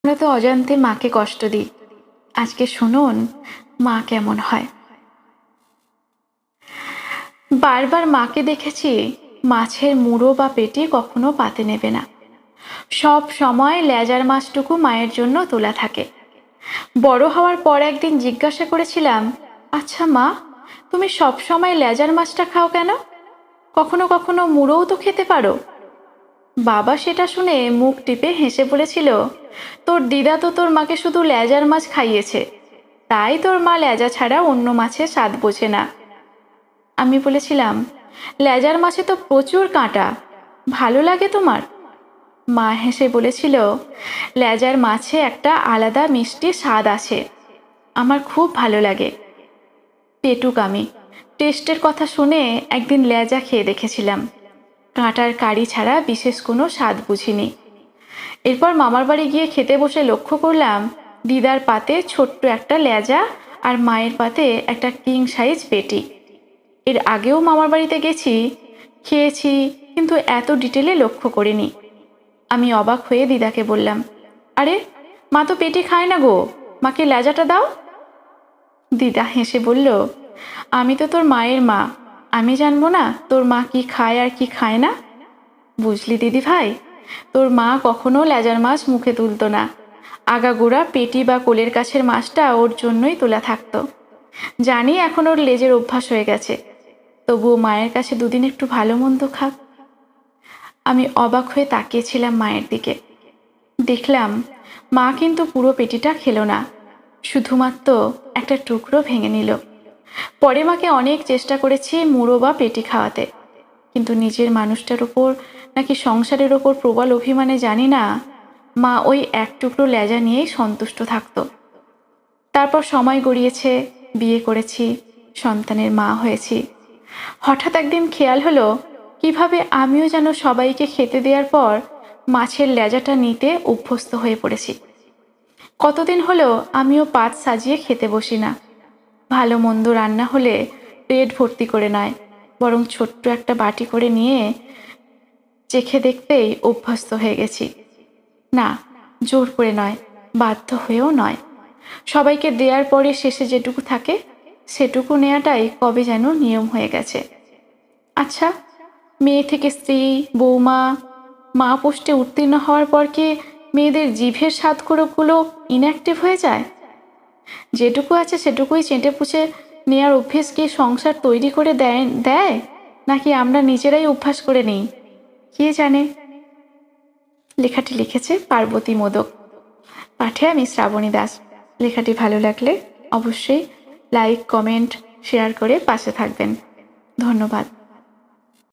আমরা তো অজান্তে মাকে কষ্ট দিই। আজকে শুনুন মা কেমন হয়। বারবার মাকে দেখেছি মাছের মুড়ো বা পেটি কখনো পাতে নেবে না। সব সময় লেজার মাছটুকু মায়ের জন্য তোলা থাকে। বড় হওয়ার পর একদিন জিজ্ঞাসা করেছিলাম, আচ্ছা মা, তুমি সব সময় লেজার মাছটা খাও কেন? কখনো কখনো মুড়োও তো খেতে পারো। বাবা সেটা শুনে মুখ টিপে হেসে বলেছিল, তোর দিদা তো তোর মাকে শুধু লেজার মাছ খাইয়েছে, তাই তোর মা লেজা ছাড়া অন্য মাছের স্বাদ বোঝে না। আমি বলেছিলাম, লেজার মাছে তো প্রচুর কাঁটা, ভালো লাগে তোমার? মা হেসে বলেছিল, লেজার মাছে একটা আলাদা মিষ্টি স্বাদ আছে, আমার খুব ভালো লাগে। পেটুক আমি টেস্টের কথা শুনে একদিন লেজা খেয়ে দেখেছিলাম, কাঁটার কারি ছাড়া বিশেষ কোনো স্বাদ বুঝিনি। এরপর মামার বাড়ি গিয়ে খেতে বসে লক্ষ্য করলাম দিদার পাতে ছোট্ট একটা লেজা আর মায়ের পাতে একটা কিং সাইজ পেটি। এর আগেও মামার বাড়িতে গেছি, খেয়েছি, কিন্তু এত ডিটেলে লক্ষ্য করিনি। আমি অবাক হয়ে দিদাকে বললাম, আরে মা তো পেটি খায় না গো, মাকে লেজাটা দাও। দিদা হেসে বলল, আমি তো তোর মায়ের মা, আমি জানবো না তোর মা কি খায় আর কি খায় না? বুঝলি দিদি ভাই, তোর মা কখনো লেজার মাছ মুখে তুলতো না, আগাগোড়া পেটি বা কোলের কাছের মাছটা ওর জন্যই তোলা থাকতো। জানি এখন ওর লেজের অভ্যাস হয়ে গেছে, তবুও মায়ের কাছে দুদিন একটু ভালো মন্দ খাক। আমি অবাক হয়ে তাকিয়েছিলাম মায়ের দিকে। দেখলাম মা কিন্তু পুরো পেটিটা খেলো না, শুধুমাত্র একটা টুকরো ভেঙে নিল। পরে মাকে অনেক চেষ্টা করেছি মুড়ো বা পেটি খাওয়াতে, কিন্তু নিজের মানুষটার ওপর নাকি সংসারের ওপর প্রবল অভিমানে জানি না, মা ওই এক টুকরো লেজা নিয়েই সন্তুষ্ট থাকতো। তারপর সময় গড়িয়েছে, বিয়ে করেছি, সন্তানের মা হয়েছি। হঠাৎ একদিন খেয়াল হলো কিভাবে আমিও যেন সবাইকে খেতে দেওয়ার পর মাছের লেজাটা নিতে অভ্যস্ত হয়ে পড়েছি। কতদিন হলো আমিও পাত সাজিয়ে খেতে বসি না। ভালো মন্দ রান্না হলে পেট ভর্তি করে নয়, বরং ছোট্ট একটা বাটি করে নিয়ে চেখে দেখতেই অভ্যস্ত হয়ে গেছি। না, জোর করে নয়, বাধ্য হয়েও নয়। সবাইকে দেওয়ার পরে শেষে যেটুকু থাকে সেটুকু নেওয়াটাই কবে যেন নিয়ম হয়ে গেছে। আচ্ছা, মেয়ে থেকে স্ত্রী, বৌমা, মা পোস্টে উত্তীর্ণ হওয়ার পর কি মেয়েদের জিভের স্বাদগুলো ইনঅ্যাক্টিভ হয়ে যায়? যেটুকু আছে সেটুকুই চেটে পুষে নেওয়ার অভ্যেস কি সংসার তৈরি করে দেয় নাকি আমরা নিজেরাই অভ্যাস করে নিই? কে জানে। লেখাটি লিখেছে পার্বতী মোদক, পাঠে আমি শ্রাবণী দাস। লেখাটি ভালো লাগলে অবশ্যই লাইক, কমেন্ট, শেয়ার করে পাশে থাকবেন। ধন্যবাদ।